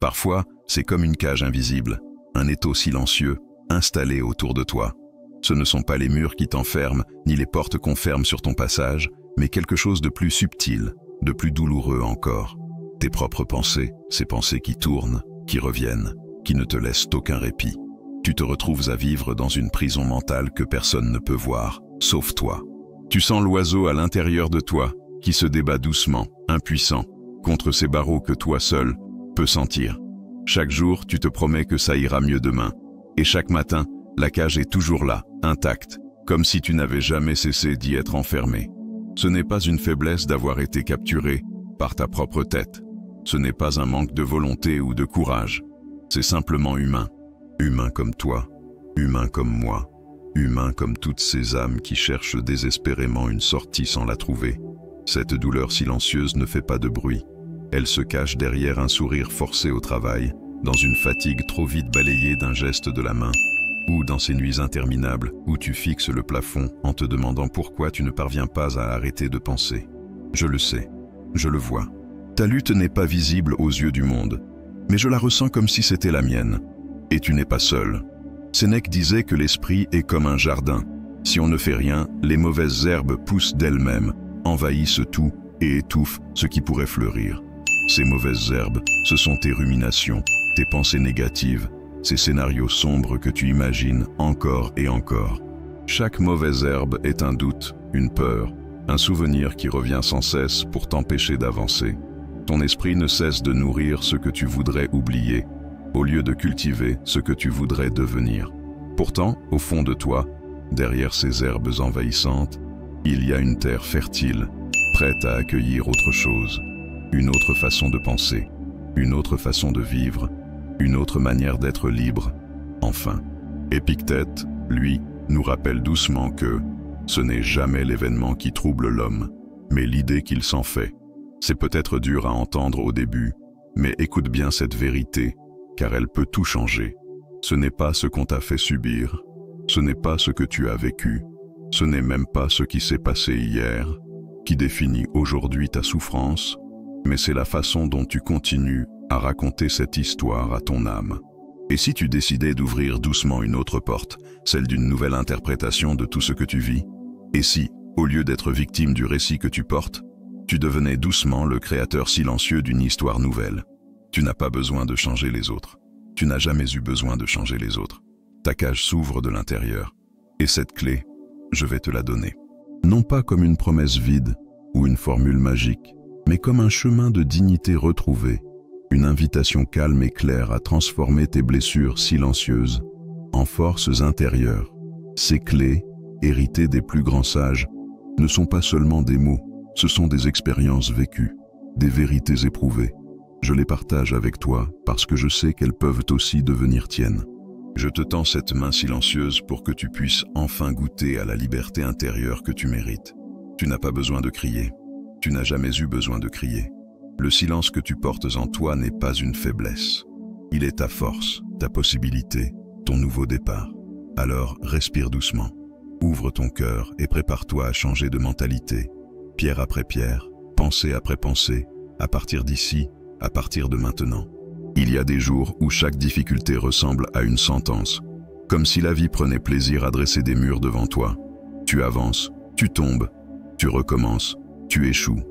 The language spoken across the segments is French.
Parfois, c'est comme une cage invisible, un étau silencieux, installé autour de toi. Ce ne sont pas les murs qui t'enferment, ni les portes qu'on ferme sur ton passage, mais quelque chose de plus subtil, de plus douloureux encore. Tes propres pensées, ces pensées qui tournent, qui reviennent, qui ne te laissent aucun répit. Tu te retrouves à vivre dans une prison mentale que personne ne peut voir, sauf toi. Tu sens l'oiseau à l'intérieur de toi, qui se débat doucement, impuissant, contre ces barreaux que toi seul peux sentir. Chaque jour, tu te promets que ça ira mieux demain. Et chaque matin, la cage est toujours là, intacte, comme si tu n'avais jamais cessé d'y être enfermé. Ce n'est pas une faiblesse d'avoir été capturé par ta propre tête. Ce n'est pas un manque de volonté ou de courage. C'est simplement humain. Humain comme toi, humain comme moi, humain comme toutes ces âmes qui cherchent désespérément une sortie sans la trouver. Cette douleur silencieuse ne fait pas de bruit. Elle se cache derrière un sourire forcé au travail, dans une fatigue trop vite balayée d'un geste de la main, ou dans ces nuits interminables où tu fixes le plafond en te demandant pourquoi tu ne parviens pas à arrêter de penser. Je le sais, je le vois. Ta lutte n'est pas visible aux yeux du monde, mais je la ressens comme si c'était la mienne. Et tu n'es pas seul. Sénèque disait que l'esprit est comme un jardin. Si on ne fait rien, les mauvaises herbes poussent d'elles-mêmes, envahissent tout et étouffent ce qui pourrait fleurir. Ces mauvaises herbes, ce sont tes ruminations, tes pensées négatives, ces scénarios sombres que tu imagines encore et encore. Chaque mauvaise herbe est un doute, une peur, un souvenir qui revient sans cesse pour t'empêcher d'avancer. Ton esprit ne cesse de nourrir ce que tu voudrais oublier, au lieu de cultiver ce que tu voudrais devenir. Pourtant, au fond de toi, derrière ces herbes envahissantes, il y a une terre fertile, prête à accueillir autre chose, une autre façon de penser, une autre façon de vivre, une autre manière d'être libre, enfin. Épictète, lui, nous rappelle doucement que ce n'est jamais l'événement qui trouble l'homme, mais l'idée qu'il s'en fait. C'est peut-être dur à entendre au début, mais écoute bien cette vérité, car elle peut tout changer. Ce n'est pas ce qu'on t'a fait subir, ce n'est pas ce que tu as vécu, ce n'est même pas ce qui s'est passé hier, qui définit aujourd'hui ta souffrance, mais c'est la façon dont tu continues à raconter cette histoire à ton âme. Et si tu décidais d'ouvrir doucement une autre porte, celle d'une nouvelle interprétation de tout ce que tu vis? Et si, au lieu d'être victime du récit que tu portes, tu devenais doucement le créateur silencieux d'une histoire nouvelle? Tu n'as pas besoin de changer les autres. Tu n'as jamais eu besoin de changer les autres. Ta cage s'ouvre de l'intérieur. Et cette clé, je vais te la donner. Non pas comme une promesse vide ou une formule magique, mais comme un chemin de dignité retrouvée, une invitation calme et claire à transformer tes blessures silencieuses en forces intérieures. Ces clés, héritées des plus grands sages, ne sont pas seulement des mots, ce sont des expériences vécues, des vérités éprouvées. Je les partage avec toi parce que je sais qu'elles peuvent aussi devenir tiennes. Je te tends cette main silencieuse pour que tu puisses enfin goûter à la liberté intérieure que tu mérites. Tu n'as pas besoin de crier. Tu n'as jamais eu besoin de crier. Le silence que tu portes en toi n'est pas une faiblesse. Il est ta force, ta possibilité, ton nouveau départ. Alors respire doucement. Ouvre ton cœur et prépare-toi à changer de mentalité. Pierre après pierre, pensée après pensée, à partir d'ici, à partir de maintenant. Il y a des jours où chaque difficulté ressemble à une sentence, comme si la vie prenait plaisir à dresser des murs devant toi. Tu avances, tu tombes, tu recommences, tu échoues.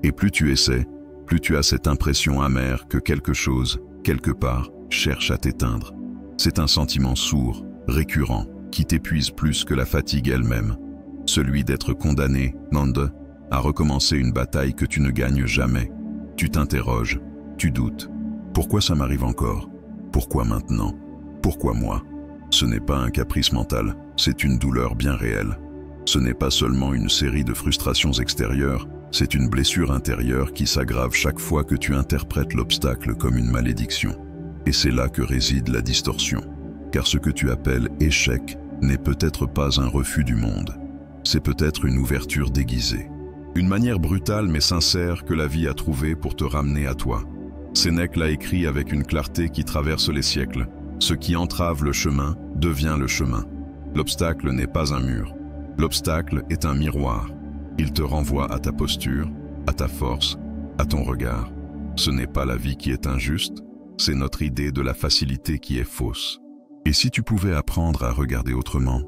Et plus tu essaies, plus tu as cette impression amère que quelque chose, quelque part, cherche à t'éteindre. C'est un sentiment sourd, récurrent, qui t'épuise plus que la fatigue elle-même. Celui d'être condamné, Nande, à recommencer une bataille que tu ne gagnes jamais. Tu t'interroges, tu doutes. Pourquoi ça m'arrive encore? Pourquoi maintenant? Pourquoi moi? Ce n'est pas un caprice mental, c'est une douleur bien réelle. Ce n'est pas seulement une série de frustrations extérieures, c'est une blessure intérieure qui s'aggrave chaque fois que tu interprètes l'obstacle comme une malédiction. Et c'est là que réside la distorsion. Car ce que tu appelles échec n'est peut-être pas un refus du monde. C'est peut-être une ouverture déguisée. Une manière brutale mais sincère que la vie a trouvée pour te ramener à toi. Sénèque l'a écrit avec une clarté qui traverse les siècles. Ce qui entrave le chemin devient le chemin. L'obstacle n'est pas un mur. L'obstacle est un miroir. Il te renvoie à ta posture, à ta force, à ton regard. Ce n'est pas la vie qui est injuste, c'est notre idée de la facilité qui est fausse. Et si tu pouvais apprendre à regarder autrement,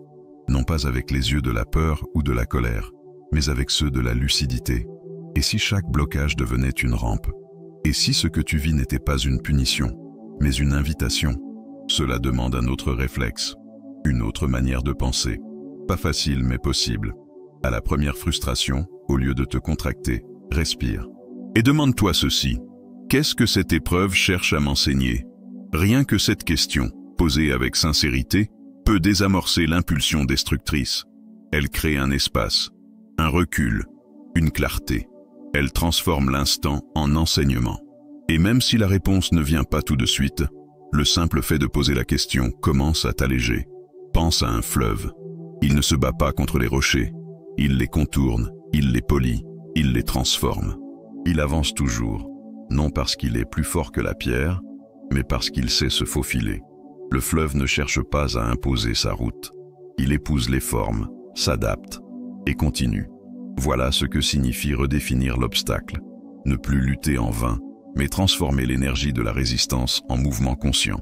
non pas avec les yeux de la peur ou de la colère, mais avec ceux de la lucidité? Et si chaque blocage devenait une rampe? Et si ce que tu vis n'était pas une punition, mais une invitation? Cela demande un autre réflexe, une autre manière de penser. Pas facile, mais possible. À la première frustration, au lieu de te contracter, respire. Et demande-toi ceci: qu'est-ce que cette épreuve cherche à m'enseigner? Rien que cette question, posée avec sincérité, peut désamorcer l'impulsion destructrice. Elle crée un espace, un recul, une clarté. Elle transforme l'instant en enseignement. Et même si la réponse ne vient pas tout de suite, le simple fait de poser la question commence à t'alléger. Pense à un fleuve. Il ne se bat pas contre les rochers. Il les contourne, il les polit, il les transforme. Il avance toujours, non parce qu'il est plus fort que la pierre, mais parce qu'il sait se faufiler. Le fleuve ne cherche pas à imposer sa route. Il épouse les formes, s'adapte et continue. Voilà ce que signifie redéfinir l'obstacle. Ne plus lutter en vain, mais transformer l'énergie de la résistance en mouvement conscient.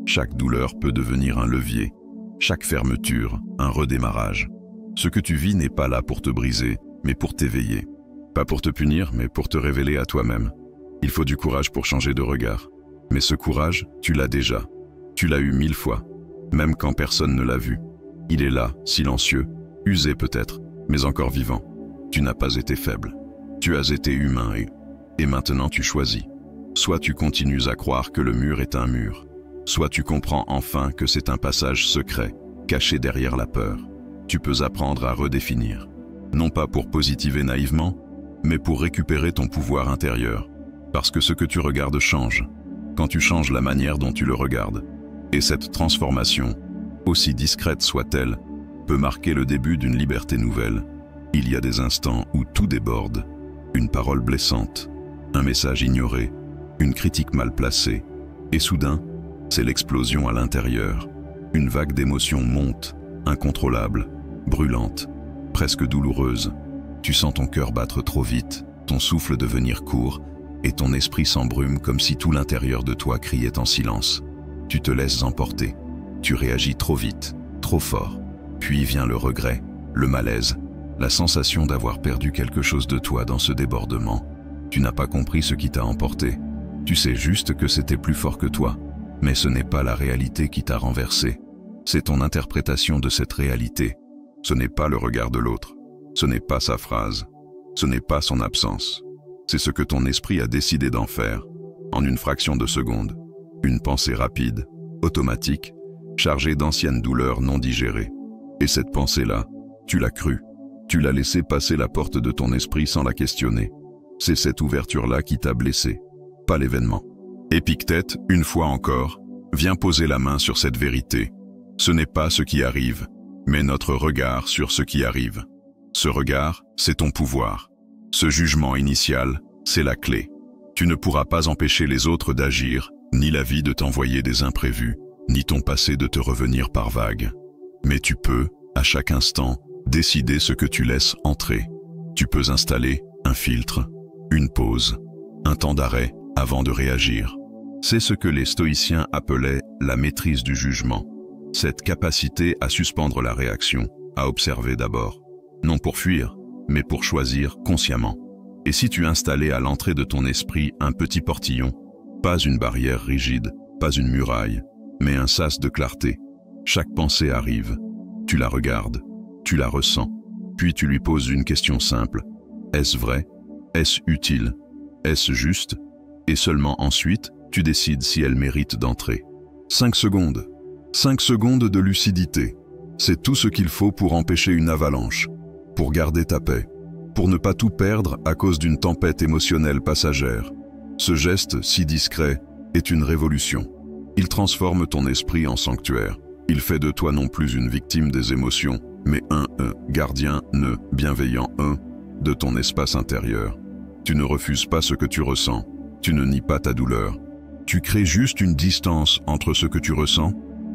Chaque douleur peut devenir un levier, chaque fermeture, un redémarrage. Ce que tu vis n'est pas là pour te briser, mais pour t'éveiller. Pas pour te punir, mais pour te révéler à toi-même. Il faut du courage pour changer de regard. Mais ce courage, tu l'as déjà. Tu l'as eu 1000 fois, même quand personne ne l'a vu. Il est là, silencieux, usé peut-être, mais encore vivant. Tu n'as pas été faible. Tu as été humain et maintenant tu choisis. Soit tu continues à croire que le mur est un mur, soit tu comprends enfin que c'est un passage secret, caché derrière la peur. Tu peux apprendre à redéfinir. Non pas pour positiver naïvement, mais pour récupérer ton pouvoir intérieur. Parce que ce que tu regardes change, quand tu changes la manière dont tu le regardes. Et cette transformation, aussi discrète soit-elle, peut marquer le début d'une liberté nouvelle. Il y a des instants où tout déborde. Une parole blessante, un message ignoré, une critique mal placée. Et soudain, c'est l'explosion à l'intérieur. Une vague d'émotions monte, incontrôlable, brûlante, presque douloureuse. Tu sens ton cœur battre trop vite, ton souffle devenir court, et ton esprit s'embrume comme si tout l'intérieur de toi criait en silence. Tu te laisses emporter. Tu réagis trop vite, trop fort. Puis vient le regret, le malaise, la sensation d'avoir perdu quelque chose de toi dans ce débordement. Tu n'as pas compris ce qui t'a emporté. Tu sais juste que c'était plus fort que toi. Mais ce n'est pas la réalité qui t'a renversé. C'est ton interprétation de cette réalité. Ce n'est pas le regard de l'autre. Ce n'est pas sa phrase. Ce n'est pas son absence. C'est ce que ton esprit a décidé d'en faire, en une fraction de seconde. Une pensée rapide, automatique, chargée d'anciennes douleurs non digérées. Et cette pensée-là, tu l'as crue. Tu l'as laissée passer la porte de ton esprit sans la questionner. C'est cette ouverture-là qui t'a blessé, pas l'événement. Épictète, une fois encore, vient poser la main sur cette vérité. Ce n'est pas ce qui arrive, mais notre regard sur ce qui arrive. Ce regard, c'est ton pouvoir. Ce jugement initial, c'est la clé. Tu ne pourras pas empêcher les autres d'agir, ni la vie de t'envoyer des imprévus, ni ton passé de te revenir par vagues. Mais tu peux, à chaque instant, décider ce que tu laisses entrer. Tu peux installer un filtre, une pause, un temps d'arrêt avant de réagir. C'est ce que les stoïciens appelaient la maîtrise du jugement. Cette capacité à suspendre la réaction, à observer d'abord. Non pour fuir, mais pour choisir consciemment. Et si tu installais à l'entrée de ton esprit un petit portillon, pas une barrière rigide, pas une muraille, mais un sas de clarté. Chaque pensée arrive, tu la regardes, tu la ressens, puis tu lui poses une question simple. Est-ce vrai? Est-ce utile? Est-ce juste? Et seulement ensuite, tu décides si elle mérite d'entrer. 5 secondes. 5 secondes de lucidité. C'est tout ce qu'il faut pour empêcher une avalanche, pour garder ta paix, pour ne pas tout perdre à cause d'une tempête émotionnelle passagère. Ce geste si discret est une révolution. Il transforme ton esprit en sanctuaire. Il fait de toi non plus une victime des émotions, mais un gardien bienveillant de ton espace intérieur. Tu ne refuses pas ce que tu ressens. Tu ne nies pas ta douleur. Tu crées juste une distance entre ce que tu ressens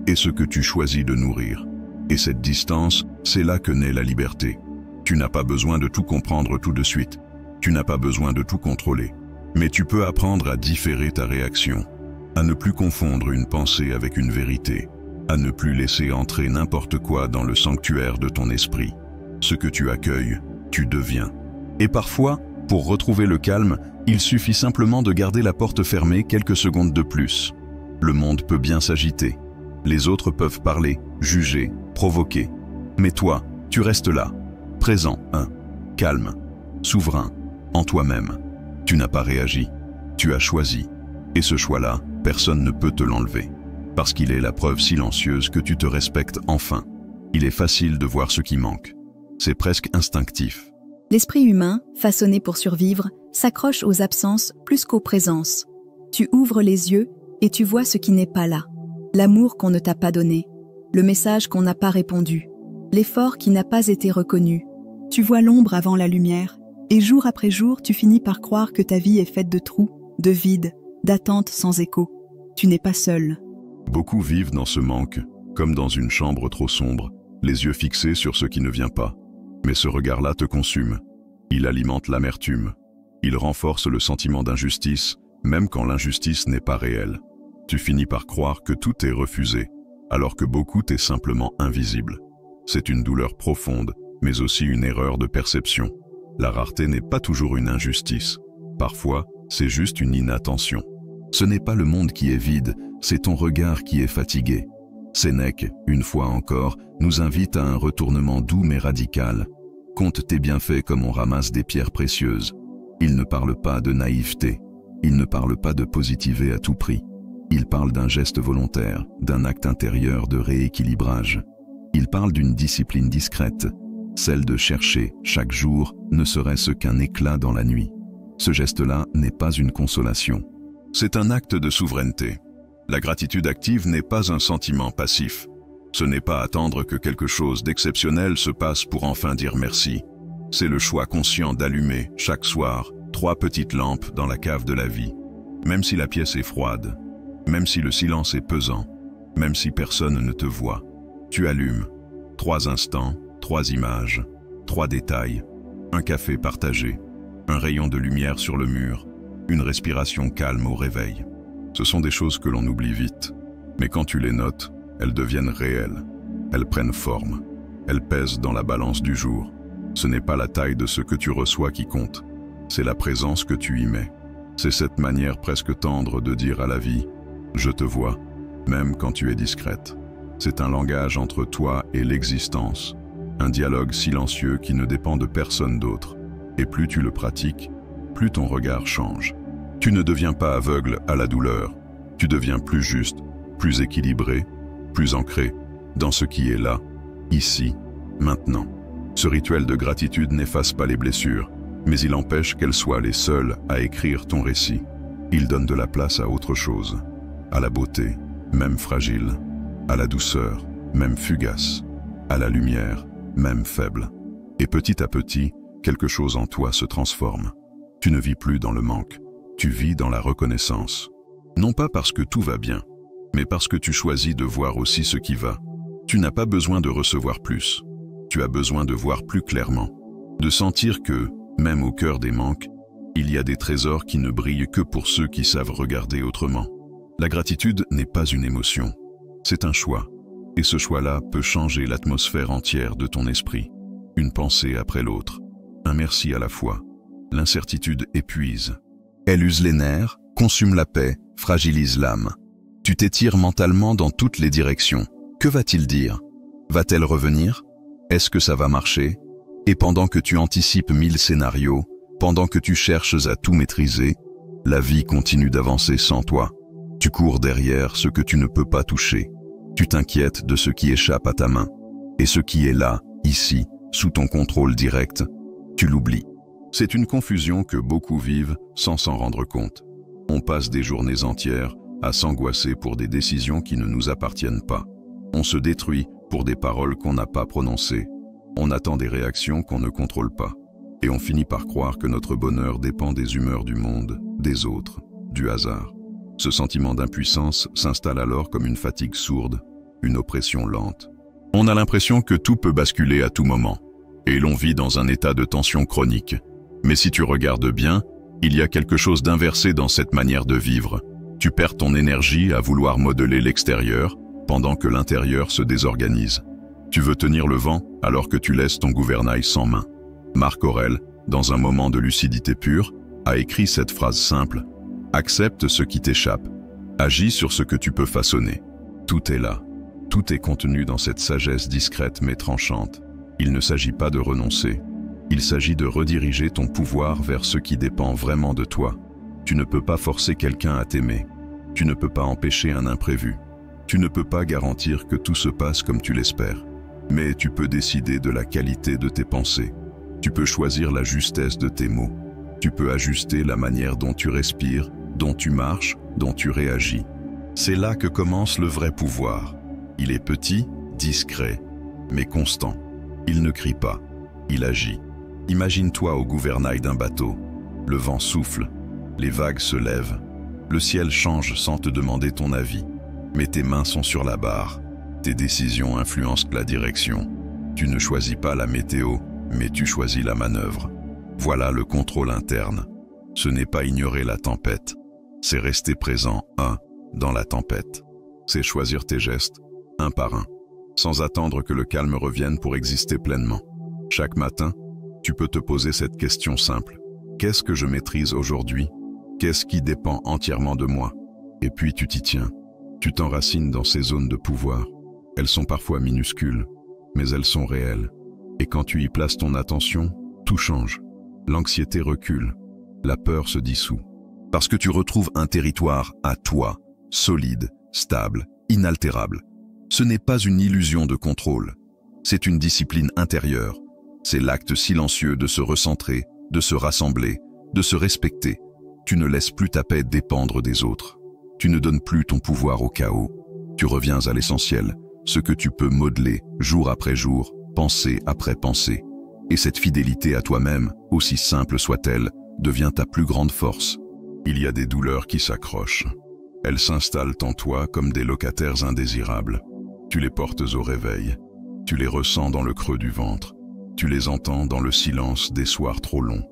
et ce que tu choisis de nourrir. Et cette distance, c'est là que naît la liberté. Tu n'as pas besoin de tout comprendre tout de suite. Tu n'as pas besoin de tout contrôler. Mais tu peux apprendre à différer ta réaction, à ne plus confondre une pensée avec une vérité, à ne plus laisser entrer n'importe quoi dans le sanctuaire de ton esprit. Ce que tu accueilles, tu deviens. Et parfois, pour retrouver le calme, il suffit simplement de garder la porte fermée quelques secondes de plus. Le monde peut bien s'agiter. Les autres peuvent parler, juger, provoquer. Mais toi, tu restes là, présent, calme, souverain, en toi-même. Tu n'as pas réagi, tu as choisi. Et ce choix-là, personne ne peut te l'enlever. Parce qu'il est la preuve silencieuse que tu te respectes enfin. Il est facile de voir ce qui manque. C'est presque instinctif. L'esprit humain, façonné pour survivre, s'accroche aux absences plus qu'aux présences. Tu ouvres les yeux et tu vois ce qui n'est pas là. L'amour qu'on ne t'a pas donné, le message qu'on n'a pas répondu, l'effort qui n'a pas été reconnu. Tu vois l'ombre avant la lumière, et jour après jour, tu finis par croire que ta vie est faite de trous, de vides, d'attentes sans écho. Tu n'es pas seul. Beaucoup vivent dans ce manque, comme dans une chambre trop sombre, les yeux fixés sur ce qui ne vient pas. Mais ce regard-là te consume. Il alimente l'amertume. Il renforce le sentiment d'injustice, même quand l'injustice n'est pas réelle. Tu finis par croire que tout est refusé, alors que beaucoup t'est simplement invisible. C'est une douleur profonde, mais aussi une erreur de perception. La rareté n'est pas toujours une injustice. Parfois, c'est juste une inattention. Ce n'est pas le monde qui est vide, c'est ton regard qui est fatigué. Sénèque, une fois encore, nous invite à un retournement doux mais radical. Compte tes bienfaits comme on ramasse des pierres précieuses. Il ne parle pas de naïveté. Il ne parle pas de positiver à tout prix. Il parle d'un geste volontaire, d'un acte intérieur de rééquilibrage. Il parle d'une discipline discrète, celle de chercher, chaque jour, ne serait-ce qu'un éclat dans la nuit. Ce geste-là n'est pas une consolation. C'est un acte de souveraineté. La gratitude active n'est pas un sentiment passif. Ce n'est pas attendre que quelque chose d'exceptionnel se passe pour enfin dire merci. C'est le choix conscient d'allumer, chaque soir, 3 petites lampes dans la cave de la vie. Même si la pièce est froide, même si le silence est pesant, même si personne ne te voit, tu allumes. 3 instants, 3 images, 3 détails, un café partagé, un rayon de lumière sur le mur, une respiration calme au réveil. Ce sont des choses que l'on oublie vite, mais quand tu les notes, elles deviennent réelles, elles prennent forme, elles pèsent dans la balance du jour. Ce n'est pas la taille de ce que tu reçois qui compte, c'est la présence que tu y mets. C'est cette manière presque tendre de dire à la vie « je te vois », même quand tu es discrète. C'est un langage entre toi et l'existence, un dialogue silencieux qui ne dépend de personne d'autre. Et plus tu le pratiques, plus ton regard change. Tu ne deviens pas aveugle à la douleur, tu deviens plus juste, plus équilibré, plus ancré dans ce qui est là, ici, maintenant. Ce rituel de gratitude n'efface pas les blessures, mais il empêche qu'elles soient les seules à écrire ton récit. Il donne de la place à autre chose, à la beauté, même fragile, à la douceur, même fugace, à la lumière, même faible. Et petit à petit, quelque chose en toi se transforme. Tu ne vis plus dans le manque, tu vis dans la reconnaissance. Non pas parce que tout va bien, mais parce que tu choisis de voir aussi ce qui va. Tu n'as pas besoin de recevoir plus. Tu as besoin de voir plus clairement, de sentir que, même au cœur des manques, il y a des trésors qui ne brillent que pour ceux qui savent regarder autrement. La gratitude n'est pas une émotion, c'est un choix. Et ce choix-là peut changer l'atmosphère entière de ton esprit. Une pensée après l'autre, un merci à la fois. L'incertitude épuise. Elle use les nerfs, consume la paix, fragilise l'âme. Tu t'étires mentalement dans toutes les directions. Que va-t-il dire? Va-t-elle revenir? Est-ce que ça va marcher? Et pendant que tu anticipes 1000 scénarios, pendant que tu cherches à tout maîtriser, la vie continue d'avancer sans toi. Tu cours derrière ce que tu ne peux pas toucher. Tu t'inquiètes de ce qui échappe à ta main. Et ce qui est là, ici, sous ton contrôle direct, tu l'oublies. C'est une confusion que beaucoup vivent sans s'en rendre compte. On passe des journées entières à s'angoisser pour des décisions qui ne nous appartiennent pas. On se détruit pour des paroles qu'on n'a pas prononcées. On attend des réactions qu'on ne contrôle pas. Et on finit par croire que notre bonheur dépend des humeurs du monde, des autres, du hasard. Ce sentiment d'impuissance s'installe alors comme une fatigue sourde, une oppression lente. On a l'impression que tout peut basculer à tout moment, et l'on vit dans un état de tension chronique. Mais si tu regardes bien, il y a quelque chose d'inversé dans cette manière de vivre. Tu perds ton énergie à vouloir modeler l'extérieur pendant que l'intérieur se désorganise. Tu veux tenir le vent alors que tu laisses ton gouvernail sans main. Marc Aurèle, dans un moment de lucidité pure, a écrit cette phrase simple: « Accepte ce qui t'échappe. Agis sur ce que tu peux façonner. » Tout est là. Tout est contenu dans cette sagesse discrète mais tranchante. Il ne s'agit pas de renoncer. Il s'agit de rediriger ton pouvoir vers ce qui dépend vraiment de toi. Tu ne peux pas forcer quelqu'un à t'aimer. Tu ne peux pas empêcher un imprévu. Tu ne peux pas garantir que tout se passe comme tu l'espères. Mais tu peux décider de la qualité de tes pensées. Tu peux choisir la justesse de tes mots. Tu peux ajuster la manière dont tu respires, dont tu marches, dont tu réagis. C'est là que commence le vrai pouvoir. Il est petit, discret, mais constant. Il ne crie pas, il agit. Imagine-toi au gouvernail d'un bateau. Le vent souffle, les vagues se lèvent, le ciel change sans te demander ton avis. Mais tes mains sont sur la barre, tes décisions influencent la direction. Tu ne choisis pas la météo, mais tu choisis la manœuvre. Voilà le contrôle interne. Ce n'est pas ignorer la tempête, c'est rester présent, dans la tempête. C'est choisir tes gestes, un par un, sans attendre que le calme revienne pour exister pleinement. Chaque matin, tu peux te poser cette question simple. Qu'est-ce que je maîtrise aujourd'hui? Qu'est-ce qui dépend entièrement de moi? Et puis tu t'y tiens. Tu t'enracines dans ces zones de pouvoir. Elles sont parfois minuscules, mais elles sont réelles. Et quand tu y places ton attention, tout change. L'anxiété recule, la peur se dissout. Parce que tu retrouves un territoire à toi, solide, stable, inaltérable. Ce n'est pas une illusion de contrôle, c'est une discipline intérieure. C'est l'acte silencieux de se recentrer, de se rassembler, de se respecter. Tu ne laisses plus ta paix dépendre des autres. Tu ne donnes plus ton pouvoir au chaos. Tu reviens à l'essentiel, ce que tu peux modeler jour après jour, pensée après pensée. Et cette fidélité à toi-même, aussi simple soit-elle, devient ta plus grande force. Il y a des douleurs qui s'accrochent. Elles s'installent en toi comme des locataires indésirables. Tu les portes au réveil. Tu les ressens dans le creux du ventre. Tu les entends dans le silence des soirs trop longs.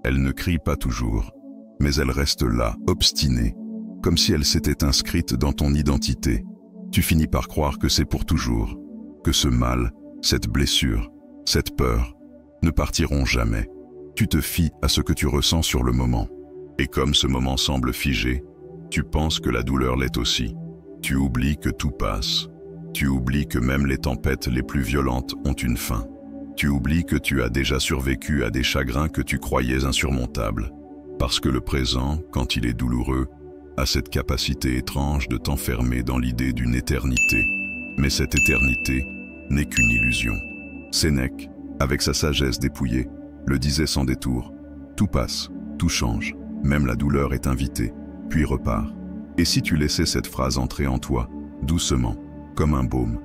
Elles ne crient pas toujours, mais elles restent là, obstinées, comme si elles s'étaient inscrites dans ton identité. Tu finis par croire que c'est pour toujours, que ce mal, cette blessure, cette peur, ne partiront jamais. Tu te fies à ce que tu ressens sur le moment. Et comme ce moment semble figé, tu penses que la douleur l'est aussi. Tu oublies que tout passe. Tu oublies que même les tempêtes les plus violentes ont une fin. Tu oublies que tu as déjà survécu à des chagrins que tu croyais insurmontables. Parce que le présent, quand il est douloureux, a cette capacité étrange de t'enfermer dans l'idée d'une éternité. Mais cette éternité n'est qu'une illusion. Sénèque, avec sa sagesse dépouillée, le disait sans détour. Tout passe, tout change, même la douleur est invitée, puis repart. Et si tu laissais cette phrase entrer en toi, doucement, comme un baume,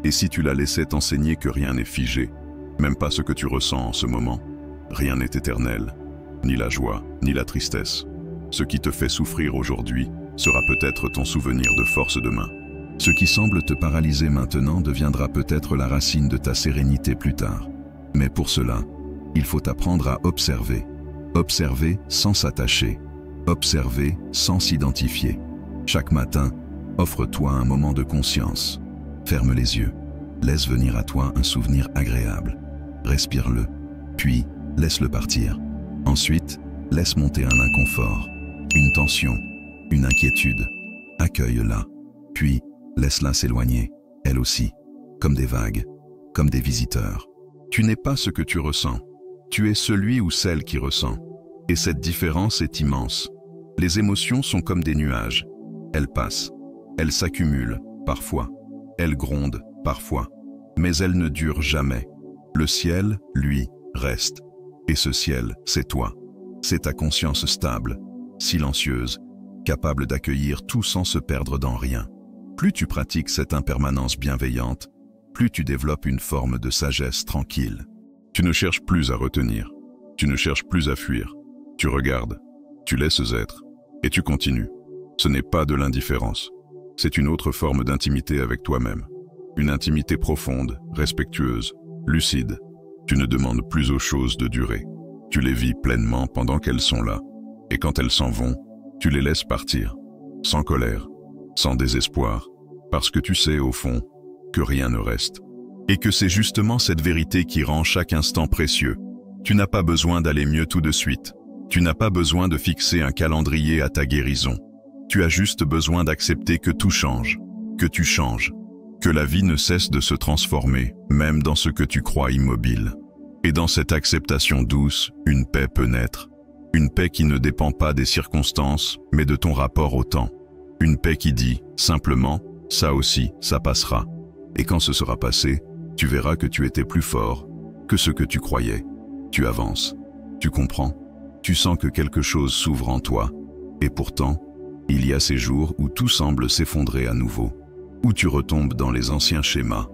et si tu la laissais t'enseigner que rien n'est figé, même pas ce que tu ressens en ce moment, rien n'est éternel, ni la joie, ni la tristesse. Ce qui te fait souffrir aujourd'hui sera peut-être ton souvenir de force demain. Ce qui semble te paralyser maintenant deviendra peut-être la racine de ta sérénité plus tard. Mais pour cela, il faut apprendre à observer. Observer sans s'attacher. Observer sans s'identifier. Chaque matin, offre-toi un moment de conscience. Ferme les yeux. Laisse venir à toi un souvenir agréable. Respire-le, puis laisse-le partir. Ensuite, laisse monter un inconfort, une tension, une inquiétude. Accueille-la, puis laisse-la s'éloigner, elle aussi, comme des vagues, comme des visiteurs. Tu n'es pas ce que tu ressens, tu es celui ou celle qui ressent. Et cette différence est immense. Les émotions sont comme des nuages. Elles passent, elles s'accumulent, parfois. Elles grondent, parfois. Mais elles ne durent jamais. Le ciel, lui, reste. Et ce ciel, c'est toi. C'est ta conscience stable, silencieuse, capable d'accueillir tout sans se perdre dans rien. Plus tu pratiques cette impermanence bienveillante, plus tu développes une forme de sagesse tranquille. Tu ne cherches plus à retenir, tu ne cherches plus à fuir. Tu regardes, tu laisses être, et tu continues. Ce n'est pas de l'indifférence, c'est une autre forme d'intimité avec toi-même. Une intimité profonde, respectueuse, lucide. Tu ne demandes plus aux choses de durer. Tu les vis pleinement pendant qu'elles sont là. Et quand elles s'en vont, tu les laisses partir. sans colère, sans désespoir, parce que tu sais au fond que rien ne reste. Et que c'est justement cette vérité qui rend chaque instant précieux. Tu n'as pas besoin d'aller mieux tout de suite. Tu n'as pas besoin de fixer un calendrier à ta guérison. Tu as juste besoin d'accepter que tout change, que tu changes, que la vie ne cesse de se transformer, même dans ce que tu crois immobile. Et dans cette acceptation douce, une paix peut naître. Une paix qui ne dépend pas des circonstances, mais de ton rapport au temps. Une paix qui dit, simplement, ça aussi, ça passera. Et quand ce sera passé, tu verras que tu étais plus fort que ce que tu croyais. Tu avances, tu comprends, tu sens que quelque chose s'ouvre en toi. Et pourtant, il y a ces jours où tout semble s'effondrer à nouveau, où tu retombes dans les anciens schémas,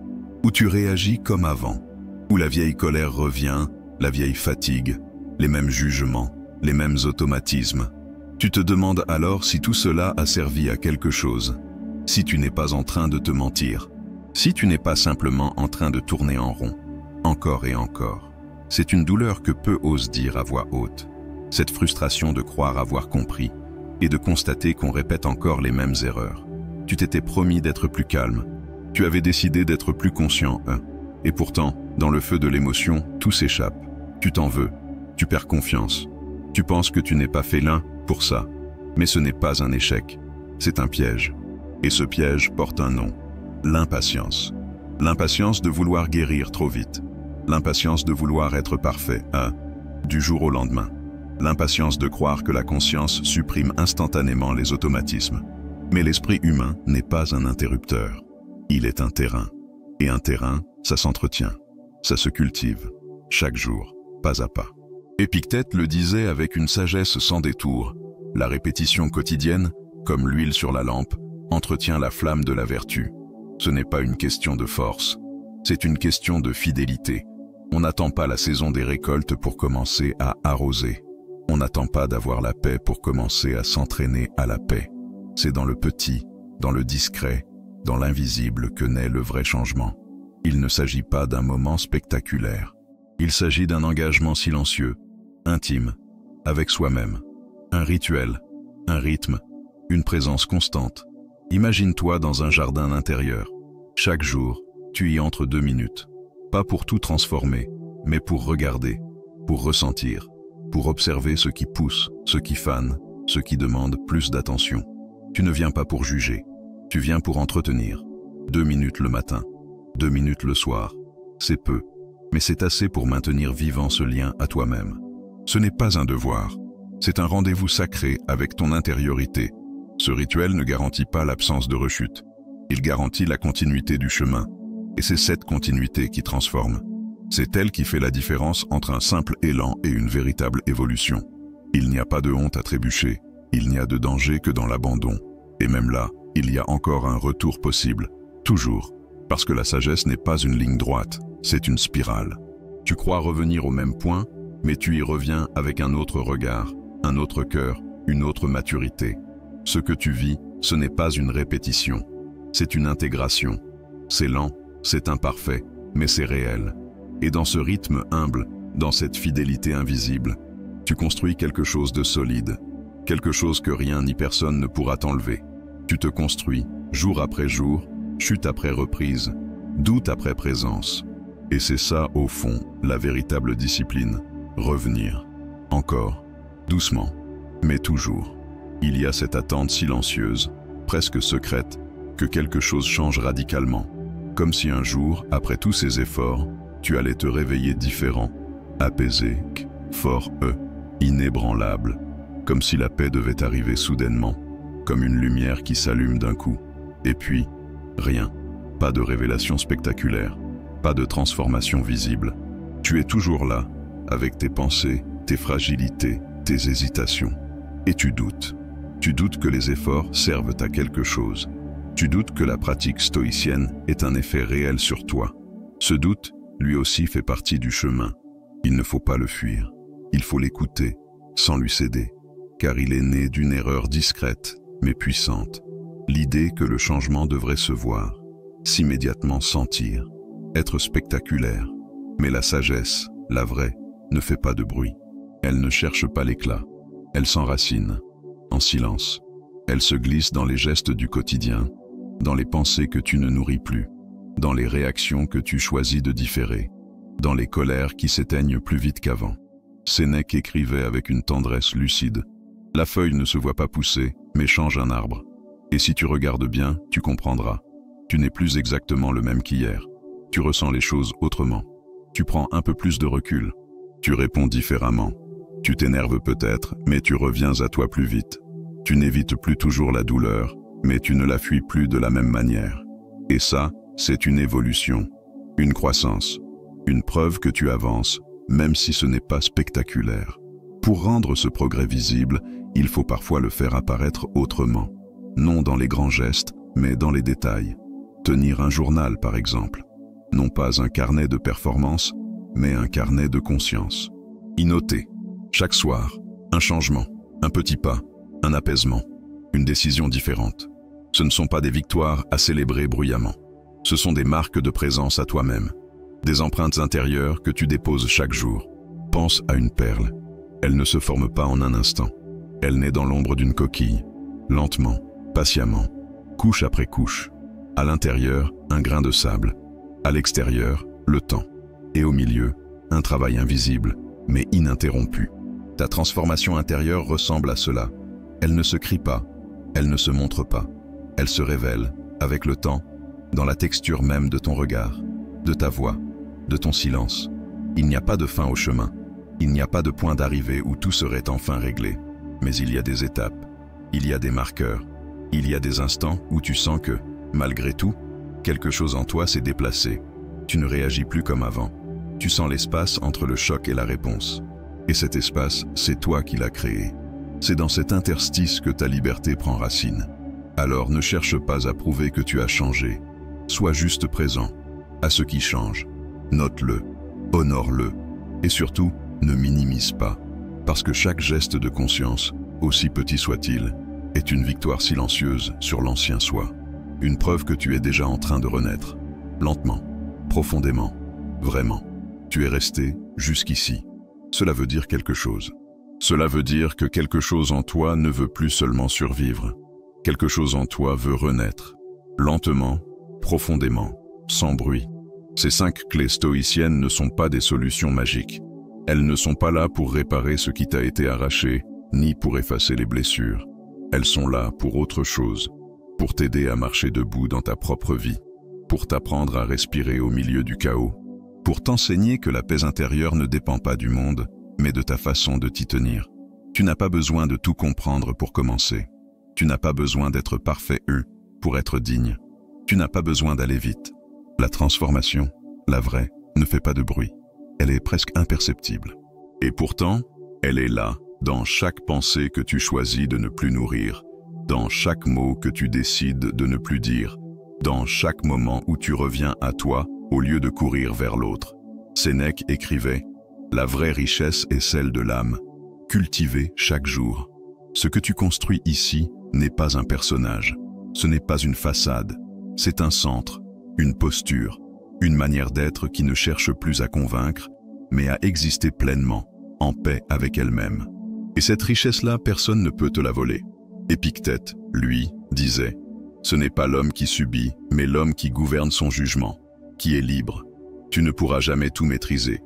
où tu réagis comme avant, où la vieille colère revient, la vieille fatigue, les mêmes jugements, les mêmes automatismes. Tu te demandes alors si tout cela a servi à quelque chose, si tu n'es pas en train de te mentir, si tu n'es pas simplement en train de tourner en rond, encore et encore. C'est une douleur que peu osent dire à voix haute, cette frustration de croire avoir compris et de constater qu'on répète encore les mêmes erreurs. Tu t'étais promis d'être plus calme, tu avais décidé d'être plus conscient, et pourtant, dans le feu de l'émotion, tout s'échappe. Tu t'en veux, tu perds confiance, tu penses que tu n'es pas fait l'un pour ça, mais ce n'est pas un échec, c'est un piège. Et ce piège porte un nom, l'impatience. L'impatience de vouloir guérir trop vite, l'impatience de vouloir être parfait, du jour au lendemain. L'impatience de croire que la conscience supprime instantanément les automatismes. Mais l'esprit humain n'est pas un interrupteur, il est un terrain. Et un terrain, ça s'entretient, ça se cultive, chaque jour, pas à pas. Épictète le disait avec une sagesse sans détour, la répétition quotidienne, comme l'huile sur la lampe, entretient la flamme de la vertu. Ce n'est pas une question de force, c'est une question de fidélité. On n'attend pas la saison des récoltes pour commencer à arroser. On n'attend pas d'avoir la paix pour commencer à s'entraîner à la paix. C'est dans le petit, dans le discret, dans l'invisible que naît le vrai changement. Il ne s'agit pas d'un moment spectaculaire. Il s'agit d'un engagement silencieux, intime, avec soi-même. Un rituel, un rythme, une présence constante. Imagine-toi dans un jardin intérieur. Chaque jour, tu y entres 2 minutes. Pas pour tout transformer, mais pour regarder, pour ressentir, pour observer ce qui pousse, ce qui fane, ce qui demande plus d'attention. Tu ne viens pas pour juger, tu viens pour entretenir. 2 minutes le matin, 2 minutes le soir. C'est peu, mais c'est assez pour maintenir vivant ce lien à toi-même. Ce n'est pas un devoir, c'est un rendez-vous sacré avec ton intériorité. Ce rituel ne garantit pas l'absence de rechute. Il garantit la continuité du chemin. Et c'est cette continuité qui transforme. C'est elle qui fait la différence entre un simple élan et une véritable évolution. Il n'y a pas de honte à trébucher. Il n'y a de danger que dans l'abandon. Et même là, il y a encore un retour possible. Toujours. Parce que la sagesse n'est pas une ligne droite, c'est une spirale. Tu crois revenir au même point, mais tu y reviens avec un autre regard, un autre cœur, une autre maturité. Ce que tu vis, ce n'est pas une répétition. C'est une intégration. C'est lent, c'est imparfait, mais c'est réel. Et dans ce rythme humble, dans cette fidélité invisible, tu construis quelque chose de solide, quelque chose que rien ni personne ne pourra t'enlever. Tu te construis, jour après jour, chute après reprise, doute après présence. Et c'est ça, au fond, la véritable discipline. Revenir. Encore. Doucement. Mais toujours. Il y a cette attente silencieuse, presque secrète, que quelque chose change radicalement. Comme si un jour, après tous ces efforts, tu allais te réveiller différent, apaisé, fort, inébranlable, comme si la paix devait arriver soudainement, comme une lumière qui s'allume d'un coup. Et puis, rien, pas de révélation spectaculaire, pas de transformation visible. Tu es toujours là, avec tes pensées, tes fragilités, tes hésitations. Et tu doutes. Tu doutes que les efforts servent à quelque chose. Tu doutes que la pratique stoïcienne ait un effet réel sur toi. Ce doute, lui aussi, fait partie du chemin. Il ne faut pas le fuir. Il faut l'écouter, sans lui céder, car il est né d'une erreur discrète, mais puissante. L'idée que le changement devrait se voir, s'immédiatement sentir, être spectaculaire. Mais la sagesse, la vraie, ne fait pas de bruit. Elle ne cherche pas l'éclat. Elle s'enracine, en silence, Elle se glisse dans les gestes du quotidien, dans les pensées que tu ne nourris plus, dans les réactions que tu choisis de différer, dans les colères qui s'éteignent plus vite qu'avant. Sénèque écrivait avec une tendresse lucide. La feuille ne se voit pas pousser, mais change un arbre. Et si tu regardes bien, tu comprendras. Tu n'es plus exactement le même qu'hier. Tu ressens les choses autrement. Tu prends un peu plus de recul. Tu réponds différemment. Tu t'énerves peut-être, mais tu reviens à toi plus vite. Tu n'évites plus toujours la douleur, mais tu ne la fuis plus de la même manière. Et ça, c'est une évolution, une croissance, une preuve que tu avances, même si ce n'est pas spectaculaire. Pour rendre ce progrès visible, il faut parfois le faire apparaître autrement. Non dans les grands gestes, mais dans les détails. Tenir un journal, par exemple. Non pas un carnet de performance, mais un carnet de conscience. Y noter, chaque soir, un changement, un petit pas, un apaisement, une décision différente. Ce ne sont pas des victoires à célébrer bruyamment. Ce sont des marques de présence à toi-même, des empreintes intérieures que tu déposes chaque jour. Pense à une perle. Elle ne se forme pas en un instant. Elle naît dans l'ombre d'une coquille, lentement, patiemment, couche après couche. À l'intérieur, un grain de sable. À l'extérieur, le temps. Et au milieu, un travail invisible, mais ininterrompu. Ta transformation intérieure ressemble à cela. Elle ne se crie pas, elle ne se montre pas. Elle se révèle, avec le temps, dans la texture même de ton regard, de ta voix, de ton silence. Il n'y a pas de fin au chemin. Il n'y a pas de point d'arrivée où tout serait enfin réglé. Mais il y a des étapes, il y a des marqueurs, il y a des instants où tu sens que, malgré tout, quelque chose en toi s'est déplacé. Tu ne réagis plus comme avant. Tu sens l'espace entre le choc et la réponse. Et cet espace, c'est toi qui l'as créé. C'est dans cet interstice que ta liberté prend racine. Alors ne cherche pas à prouver que tu as changé. Sois juste présent à ce qui change. Note-le, honore-le. Et surtout, ne minimise pas. Parce que chaque geste de conscience, aussi petit soit-il, est une victoire silencieuse sur l'ancien soi. Une preuve que tu es déjà en train de renaître. Lentement, profondément, vraiment. Tu es resté jusqu'ici. Cela veut dire quelque chose. Cela veut dire que quelque chose en toi ne veut plus seulement survivre. Quelque chose en toi veut renaître. Lentement, profondément, sans bruit. Ces 5 clés stoïciennes ne sont pas des solutions magiques. Elles ne sont pas là pour réparer ce qui t'a été arraché, ni pour effacer les blessures. Elles sont là pour autre chose, pour t'aider à marcher debout dans ta propre vie, pour t'apprendre à respirer au milieu du chaos, pour t'enseigner que la paix intérieure ne dépend pas du monde, mais de ta façon de t'y tenir. Tu n'as pas besoin de tout comprendre pour commencer. Tu n'as pas besoin d'être parfait pour être digne. Tu n'as pas besoin d'aller vite. La transformation, la vraie, ne fait pas de bruit. Elle est presque imperceptible. Et pourtant, elle est là, dans chaque pensée que tu choisis de ne plus nourrir, dans chaque mot que tu décides de ne plus dire, dans chaque moment où tu reviens à toi au lieu de courir vers l'autre. Sénèque écrivait « La vraie richesse est celle de l'âme, cultivée chaque jour. Ce que tu construis ici n'est pas un personnage, ce n'est pas une façade, c'est un centre, une posture, une manière d'être qui ne cherche plus à convaincre, mais à exister pleinement, en paix avec elle-même. Et cette richesse-là, personne ne peut te la voler. » Épictète, lui, disait « Ce n'est pas l'homme qui subit, mais l'homme qui gouverne son jugement, qui est libre. Tu ne pourras jamais tout maîtriser,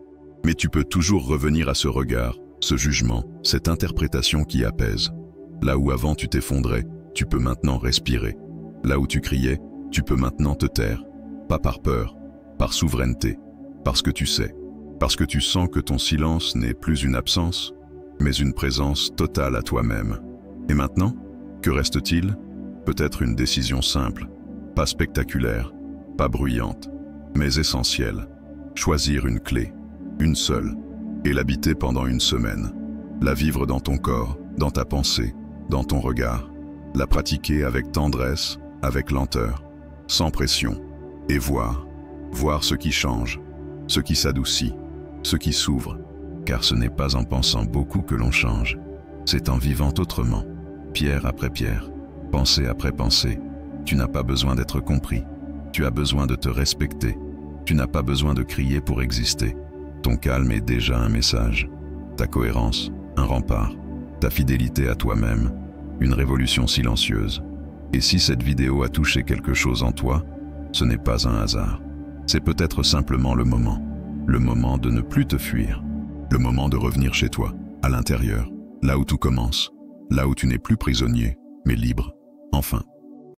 mais tu peux toujours revenir à ce regard, ce jugement, cette interprétation qui apaise. Là où avant tu t'effondrais, tu peux maintenant respirer. Là où tu criais, tu peux maintenant te taire. Pas par peur, par souveraineté, parce que tu sais, parce que tu sens que ton silence n'est plus une absence, mais une présence totale à toi-même. Et maintenant, que reste-t-il? Peut-être une décision simple, pas spectaculaire, pas bruyante, mais essentielle. Choisir une clé, une seule, et l'habiter pendant une semaine. La vivre dans ton corps, dans ta pensée, dans ton regard. La pratiquer avec tendresse, avec lenteur, sans pression, et voir ce qui change, ce qui s'adoucit, ce qui s'ouvre. Car ce n'est pas en pensant beaucoup que l'on change, c'est en vivant autrement, pierre après pierre, pensée après pensée. Tu n'as pas besoin d'être compris, tu as besoin de te respecter. Tu n'as pas besoin de crier pour exister. Ton calme est déjà un message. Ta cohérence, un rempart. Ta fidélité à toi-même, une révolution silencieuse. Et si cette vidéo a touché quelque chose en toi, ce n'est pas un hasard. C'est peut-être simplement le moment de ne plus te fuir, le moment de revenir chez toi, à l'intérieur, là où tout commence, là où tu n'es plus prisonnier, mais libre, enfin.